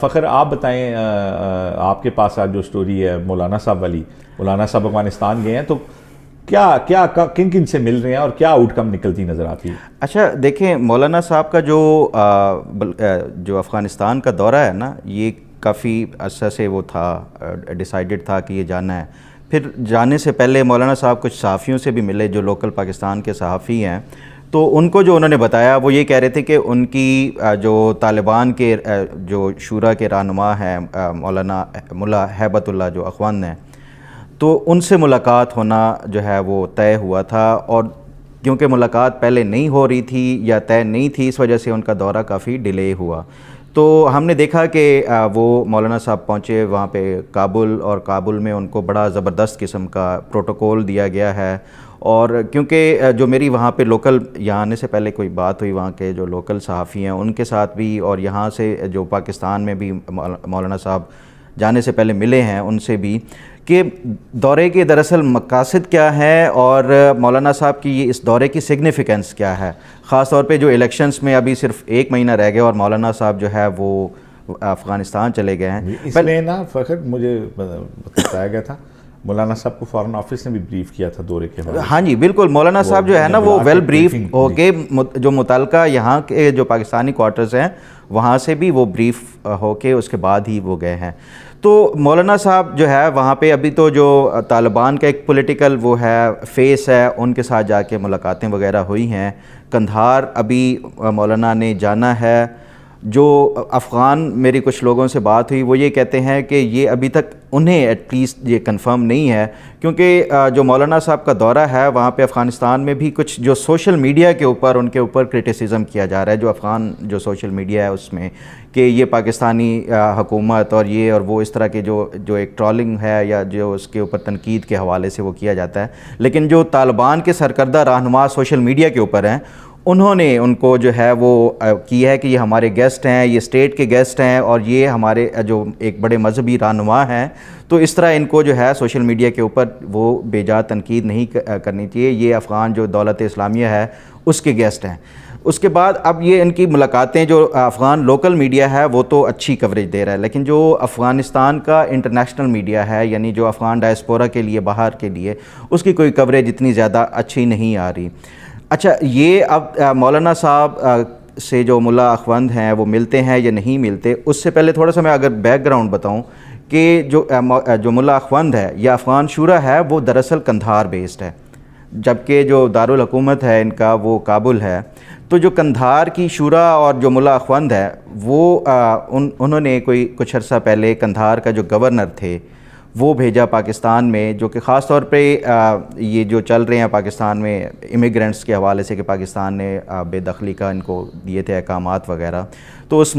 فخر آپ بتائیں، آپ کے پاس آج جو سٹوری ہے مولانا صاحب والی، مولانا صاحب افغانستان گئے ہیں تو کیا کن کن سے مل رہے ہیں اور کیا آؤٹ کم نکلتی نظر آتی ہے؟ اچھا دیکھیں، مولانا صاحب کا جو افغانستان کا دورہ ہے نا، یہ کافی عرصہ سے وہ تھا، ڈیسائیڈڈ تھا کہ یہ جانا ہے۔ پھر جانے سے پہلے مولانا صاحب کچھ صحافیوں سے بھی ملے جو لوکل پاکستان کے صحافی ہیں، تو ان کو جو انہوں نے بتایا وہ یہ کہہ رہے تھے کہ ان کی جو طالبان کے جو شورا کے رہنما ہیں مولانا ملا ہیبت اللہ جو اخوان ہیں، تو ان سے ملاقات ہونا جو ہے وہ طے ہوا تھا، اور کیونکہ ملاقات پہلے نہیں ہو رہی تھی یا طے نہیں تھی، اس وجہ سے ان کا دورہ کافی ڈیلے ہوا۔ تو ہم نے دیکھا کہ وہ مولانا صاحب پہنچے وہاں پہ کابل، اور کابل میں ان کو بڑا زبردست قسم کا پروٹوکول دیا گیا ہے۔ اور کیونکہ جو میری وہاں پہ لوکل، یہاں آنے سے پہلے کوئی بات ہوئی وہاں کے جو لوکل صحافی ہیں ان کے ساتھ بھی، اور یہاں سے جو پاکستان میں بھی مولانا صاحب جانے سے پہلے ملے ہیں ان سے بھی، کہ دورے کے دراصل مقاصد کیا ہے اور مولانا صاحب کی اس دورے کی سگنیفیکنس کیا ہے، خاص طور پہ جو الیکشنز میں ابھی صرف 1 مہینہ رہ گیا اور مولانا صاحب جو ہے وہ افغانستان چلے گئے ہیں۔ اس لیے نا فخر مجھے بتایا گیا تھا مولانا صاحب کو فارن آفس نے بھی بریف کیا تھا دورے کے حوالے سے۔ ہاں جی بالکل، مولانا صاحب جو ہے نا وہ ویل بریف ہو کے جو متعلقہ یہاں کے جو پاکستانی کوارٹرز ہیں وہاں سے بھی وہ بریف ہو کے اس کے بعد ہی وہ گئے ہیں۔ تو مولانا صاحب جو ہے وہاں پہ ابھی تو جو طالبان کا ایک پولیٹیکل وہ ہے فیس ہے، ان کے ساتھ جا کے ملاقاتیں وغیرہ ہوئی ہیں۔ قندھار ابھی مولانا نے جانا ہے۔ جو افغان میری کچھ لوگوں سے بات ہوئی وہ یہ کہتے ہیں کہ یہ ابھی تک انہیں ایٹ لیسٹ یہ کنفرم نہیں ہے، کیونکہ جو مولانا صاحب کا دورہ ہے وہاں پہ افغانستان میں بھی کچھ جو سوشل میڈیا کے اوپر ان کے اوپر کرٹیسزم کیا جا رہا ہے، جو افغان جو سوشل میڈیا ہے اس میں، کہ یہ پاکستانی حکومت اور یہ اور وہ اس طرح کے جو ایک ٹرولنگ ہے یا جو اس کے اوپر تنقید کے حوالے سے وہ کیا جاتا ہے۔ لیکن جو طالبان کے سرکردہ رہنما سوشل میڈیا کے اوپر ہیں، انہوں نے ان کو جو ہے وہ کیا ہے کہ یہ ہمارے گیسٹ ہیں، یہ اسٹیٹ کے گیسٹ ہیں، اور یہ ہمارے جو ایک بڑے مذہبی رہنما ہیں، تو اس طرح ان کو جو ہے سوشل میڈیا کے اوپر وہ بے جا تنقید نہیں کرنی چاہیے، یہ افغان جو دولت اسلامیہ ہے اس کے گیسٹ ہیں۔ اس کے بعد اب یہ ان کی ملاقاتیں جو افغان لوکل میڈیا ہے وہ تو اچھی کوریج دے رہا ہے، لیکن جو افغانستان کا انٹرنیشنل میڈیا ہے، یعنی جو افغان ڈائسپورا کے لیے باہر کے لیے، اس کی کوئی کوریج اتنی زیادہ اچھی نہیں آ رہی۔ اچھا، یہ اب مولانا صاحب سے جو ملا اخوند ہیں وہ ملتے ہیں یا نہیں ملتے، اس سے پہلے تھوڑا سا میں اگر بیک گراؤنڈ بتاؤں کہ جو ملا اخوند ہے یا افغان شورا ہے وہ دراصل قندھار بیسڈ ہے، جبکہ جو دارالحکومت ہے ان کا وہ کابل ہے۔ تو جو قندھار کی شورا اور جو ملا اخوند ہے وہ انہوں نے کچھ عرصہ پہلے قندھار کا جو گورنر تھے وہ بھیجا پاکستان میں، جو کہ خاص طور پہ یہ جو چل رہے ہیں پاکستان میں امیگرینٹس کے حوالے سے کہ پاکستان نے بے دخلی کا ان کو دیے تھے احکامات وغیرہ، تو اس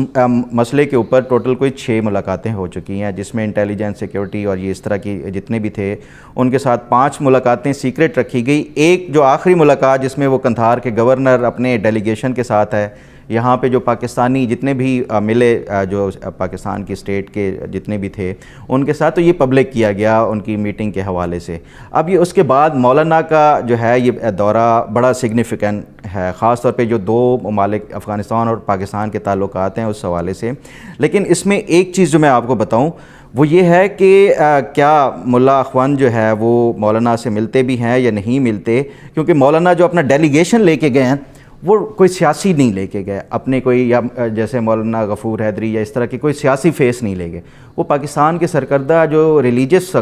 مسئلے کے اوپر ٹوٹل کوئی 6 ملاقاتیں ہو چکی ہیں، جس میں انٹیلیجنس، سیکیورٹی اور یہ اس طرح کی جتنے بھی تھے ان کے ساتھ 5 ملاقاتیں سیکرٹ رکھی گئی۔ ایک جو آخری ملاقات جس میں وہ قندھار کے گورنر اپنے ڈیلیگیشن کے ساتھ ہے، یہاں پہ جو پاکستانی جتنے بھی ملے جو پاکستان کی اسٹیٹ کے جتنے بھی تھے ان کے ساتھ، تو یہ پبلک کیا گیا ان کی میٹنگ کے حوالے سے۔ اب یہ اس کے بعد مولانا کا جو ہے یہ دورہ بڑا سگنیفیکنٹ ہے، خاص طور پہ جو 2 ممالک افغانستان اور پاکستان کے تعلقات ہیں اس حوالے سے۔ لیکن اس میں ایک چیز جو میں آپ کو بتاؤں وہ یہ ہے کہ کیا ملا اخوان جو ہے وہ مولانا سے ملتے بھی ہیں یا نہیں ملتے، کیونکہ مولانا جو اپنا ڈیلیگیشن لے کے گئے ہیں وہ کوئی سیاسی نہیں لے کے گئے اپنے، کوئی یا جیسے مولانا غفور حیدری یا اس طرح کی کوئی سیاسی فیس نہیں لے گئے، وہ پاکستان کے سرکردہ جو ریلیجس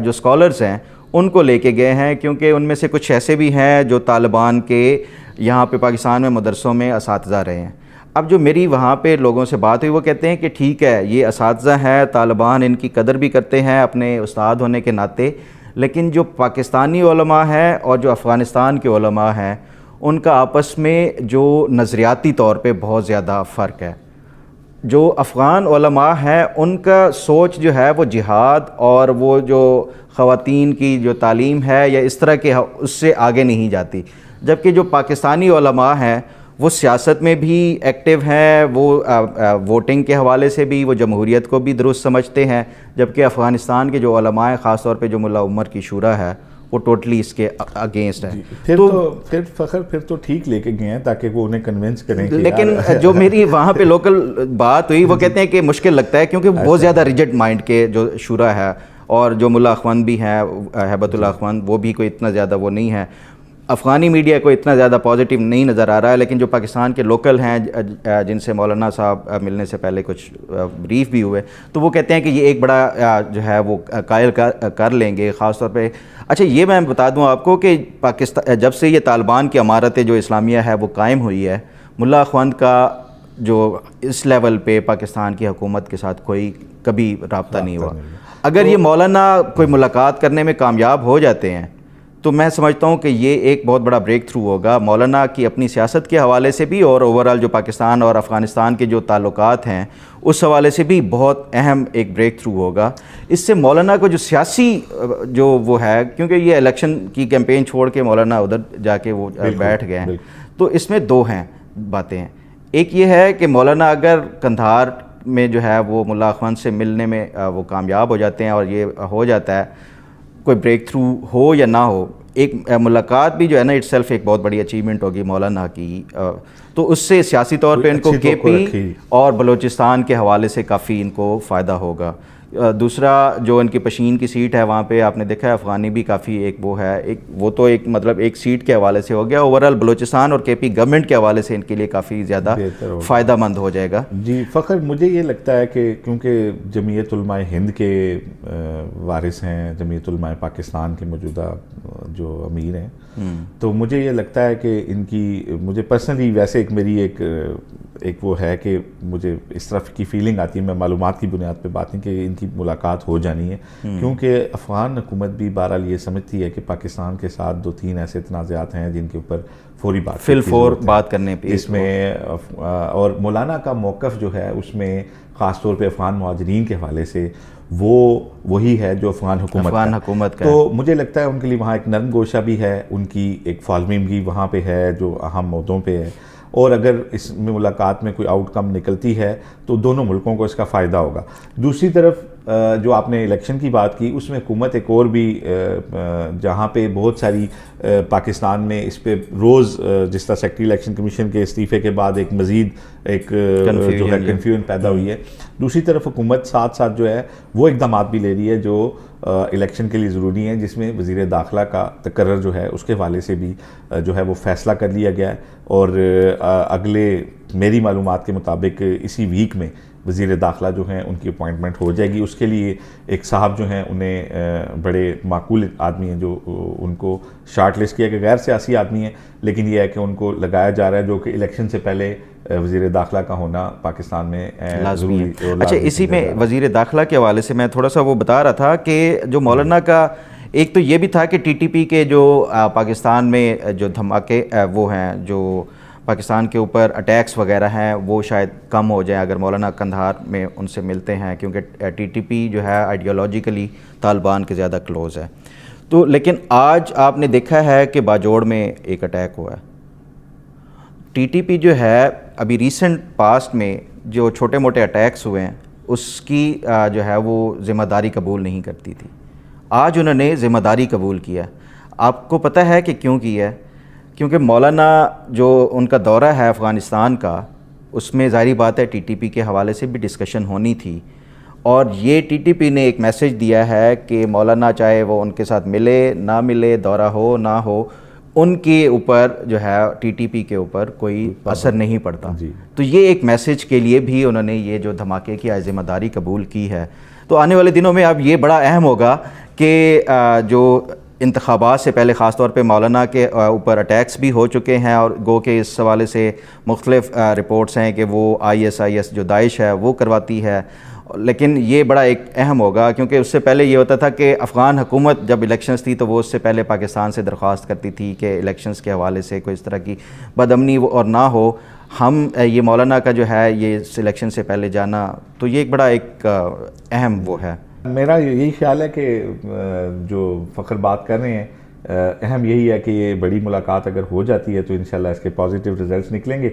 جو اسکالرز ہیں ان کو لے کے گئے ہیں، کیونکہ ان میں سے کچھ ایسے بھی ہیں جو طالبان کے یہاں پہ پاکستان میں مدرسوں میں اساتذہ رہے ہیں۔ اب جو میری وہاں پہ لوگوں سے بات ہوئی وہ کہتے ہیں کہ ٹھیک ہے یہ اساتذہ ہیں، طالبان ان کی قدر بھی کرتے ہیں اپنے استاد ہونے کے ناطے، لیکن جو پاکستانی علماء ہیں اور جو افغانستان کے علماء ہیں ان کا آپس میں جو نظریاتی طور پہ بہت زیادہ فرق ہے۔ جو افغان علماء ہیں ان کا سوچ جو ہے وہ جہاد اور وہ جو خواتین کی جو تعلیم ہے یا اس طرح کے اس سے آگے نہیں جاتی، جبکہ جو پاکستانی علماء ہیں وہ سیاست میں بھی ایکٹیو ہیں، وہ ووٹنگ کے حوالے سے بھی وہ جمہوریت کو بھی درست سمجھتے ہیں، جبکہ افغانستان کے جو علماء ہیں خاص طور پہ جو ملا عمر کی شورا ہے وہ ٹوٹلی اس کے اگینسٹ ہے. پھر فخر پھر تو ٹھیک لے کے گئے ہیں تاکہ وہ انہیں کنونس کریں. لیکن جو میری وہاں پہ لوکل بات ہوئی وہ کہتے ہیں کہ مشکل لگتا ہے کیونکہ بہت زیادہ ریجڈ مائنڈ کے جو شورا ہے, اور جو ملا اخوند بھی ہیں, ہیبت اللہ اخوند, وہ بھی کوئی اتنا زیادہ وہ نہیں ہے. افغانی میڈیا کو اتنا زیادہ پازیٹیو نہیں نظر آ رہا ہے, لیکن جو پاکستان کے لوکل ہیں جن سے مولانا صاحب ملنے سے پہلے کچھ بریف بھی ہوئے, تو وہ کہتے ہیں کہ یہ ایک بڑا جو ہے وہ قائل کر لیں گے, خاص طور پہ. اچھا یہ میں بتا دوں آپ کو کہ پاکستان جب سے یہ طالبان کی عمارت جو اسلامیہ ہے وہ قائم ہوئی ہے, ملا اخوند کا جو اس لیول پہ پاکستان کی حکومت کے ساتھ کوئی کبھی رابطہ نہیں ہوا. اگر یہ مولانا کوئی ملاقات کرنے میں کامیاب ہو جاتے ہیں تو میں سمجھتا ہوں کہ یہ ایک بہت بڑا بریک تھرو ہوگا مولانا کی اپنی سیاست کے حوالے سے بھی, اور اوورآل جو پاکستان اور افغانستان کے جو تعلقات ہیں اس حوالے سے بھی بہت اہم ایک بریک تھرو ہوگا. اس سے مولانا کو جو سیاسی جو وہ ہے, کیونکہ یہ الیکشن کی کیمپین چھوڑ کے مولانا ادھر جا کے وہ بیٹھ گئے ہیں, تو اس میں دو ہیں باتیں ہیں. ایک یہ ہے کہ مولانا اگر قندھار میں جو ہے وہ ملا اخوند سے ملنے میں وہ کامیاب ہو جاتے ہیں اور یہ ہو جاتا ہے, کوئی بریک تھرو ہو یا نہ ہو, ایک ملاقات بھی جو ہے نا اٹ سیلف ایک بہت بڑی اچیومنٹ ہوگی مولانا کی, تو اس سے سیاسی طور پہ ان کو کے پی اور بلوچستان کے حوالے سے کافی ان کو فائدہ ہوگا. دوسرا جو ان کی پشین کی سیٹ ہے وہاں پہ آپ نے دیکھا ہے افغانی بھی کافی ایک وہ ہے, ایک وہ تو ایک مطلب ایک سیٹ کے حوالے سے ہو گیا, اوورآل بلوچستان اور کے پی گورنمنٹ کے حوالے سے ان کے لیے کافی زیادہ فائدہ مند ہو جائے گا. جی فخر, مجھے یہ لگتا ہے کہ کیونکہ جمعیت علماء ہند کے وارث ہیں, جمعیت علماء پاکستان کے موجودہ جو امیر ہیں, تو مجھے یہ لگتا ہے کہ ان کی, مجھے پرسنلی ویسے ایک میری ایک وہ ہے کہ مجھے اس طرح کی فیلنگ آتی ہے, میں معلومات کی بنیاد پہ بات نہیں, کہ ان کی ملاقات ہو جانی ہے, کیونکہ افغان حکومت بھی بہرحال یہ سمجھتی ہے کہ پاکستان کے ساتھ 2-3 ایسے تنازعات ہیں جن کے اوپر فوری بات کرنے پہ اس میں, اور مولانا کا موقف جو ہے اس میں خاص طور پہ افغان مہاجرین کے حوالے سے وہی ہے جو افغان حکومت کا. تو مجھے لگتا ہے ان کے لیے وہاں ایک نرم گوشہ بھی ہے, ان کی ایک فالمنگ بھی وہاں پہ ہے جو اہم عہدوں پہ ہے, اور اگر اس میں ملاقات میں کوئی آؤٹ کم نکلتی ہے تو دونوں ملکوں کو اس کا فائدہ ہوگا. دوسری طرف جو آپ نے الیکشن کی بات کی, اس میں حکومت ایک اور بھی جہاں پہ بہت ساری پاکستان میں اس پہ روز جس طرح سیکٹری الیکشن کمیشن کے استعفے کے بعد ایک مزید ایک جو ہے کنفیوژن پیدا ہوئی ہے. دوسری طرف حکومت ساتھ ساتھ جو ہے وہ اقدامات بھی لے رہی ہے جو الیکشن کے لیے ضروری ہیں, جس میں وزیر داخلہ کا تقرر جو ہے اس کے حوالے سے بھی جو ہے وہ فیصلہ کر لیا گیا ہے, اور اگلے میری معلومات کے مطابق اسی ویک میں وزیر داخلہ جو ہیں ان کی اپوائنٹمنٹ ہو جائے گی. اس کے لیے ایک صاحب جو ہیں انہیں بڑے معقول آدمی ہیں جو ان کو شارٹ لسٹ کیا کہ غیر سیاسی آدمی ہیں, لیکن یہ ہے کہ ان کو لگایا جا رہا ہے جو کہ الیکشن سے پہلے وزیر داخلہ کا ہونا پاکستان میں لازمی ہے. اچھا اسی میں وزیر داخلہ کے حوالے سے میں تھوڑا سا وہ بتا رہا تھا کہ جو مولانا کا ایک تو یہ بھی تھا کہ ٹی ٹی پی کے جو پاکستان میں جو دھماکے وہ ہیں, جو پاکستان کے اوپر اٹیکس وغیرہ ہیں, وہ شاید کم ہو جائیں اگر مولانا قندھار میں ان سے ملتے ہیں, کیونکہ ٹی ٹی پی جو ہے آئیڈیالوجیکلی طالبان کے زیادہ کلوز ہے. تو لیکن آج آپ نے دیکھا ہے کہ باجوڑ میں ایک اٹیک ہوا ہے. ٹی ٹی پی جو ہے ابھی ریسنٹ پاسٹ میں جو چھوٹے موٹے اٹیکس ہوئے ہیں اس کی جو ہے وہ ذمہ داری قبول نہیں کرتی تھی, آج انہوں نے ذمہ داری قبول کیا. آپ کو پتہ ہے کہ کیوں کیا ہے؟ کیونکہ مولانا جو ان کا دورہ ہے افغانستان کا, اس میں ظاہری بات ہے ٹی ٹی پی کے حوالے سے بھی ڈسکشن ہونی تھی, اور یہ ٹی ٹی پی نے ایک میسج دیا ہے کہ مولانا چاہے وہ ان کے ساتھ ملے نہ ملے, دورہ ہو نہ ہو, ان کے اوپر جو ہے ٹی ٹی پی کے اوپر کوئی اثر نہیں پڑتا. تو یہ ایک میسج کے لیے بھی انہوں نے یہ جو دھماکے کی ذمہ داری قبول کی ہے. تو آنے والے دنوں میں اب یہ بڑا اہم ہوگا کہ جو انتخابات سے پہلے خاص طور پہ مولانا کے اوپر اٹیکس بھی ہو چکے ہیں, اور گو کہ اس حوالے سے مختلف رپورٹس ہیں کہ وہ IS جو داعش ہے وہ کرواتی ہے, لیکن یہ بڑا ایک اہم ہوگا کیونکہ اس سے پہلے یہ ہوتا تھا کہ افغان حکومت جب الیکشنز تھی تو وہ اس سے پہلے پاکستان سے درخواست کرتی تھی کہ الیکشنز کے حوالے سے کوئی اس طرح کی بدامنی اور نہ ہو. ہم یہ مولانا کا جو ہے یہ سلیکشن سے پہلے جانا, تو یہ ایک بڑا ایک اہم وہ ہے. میرا یہی خیال ہے کہ جو فخر بات کر رہے ہیں اہم یہی ہے کہ یہ بڑی ملاقات اگر ہو جاتی ہے تو انشاءاللہ اس کے پازیٹیو رزلٹس نکلیں گے.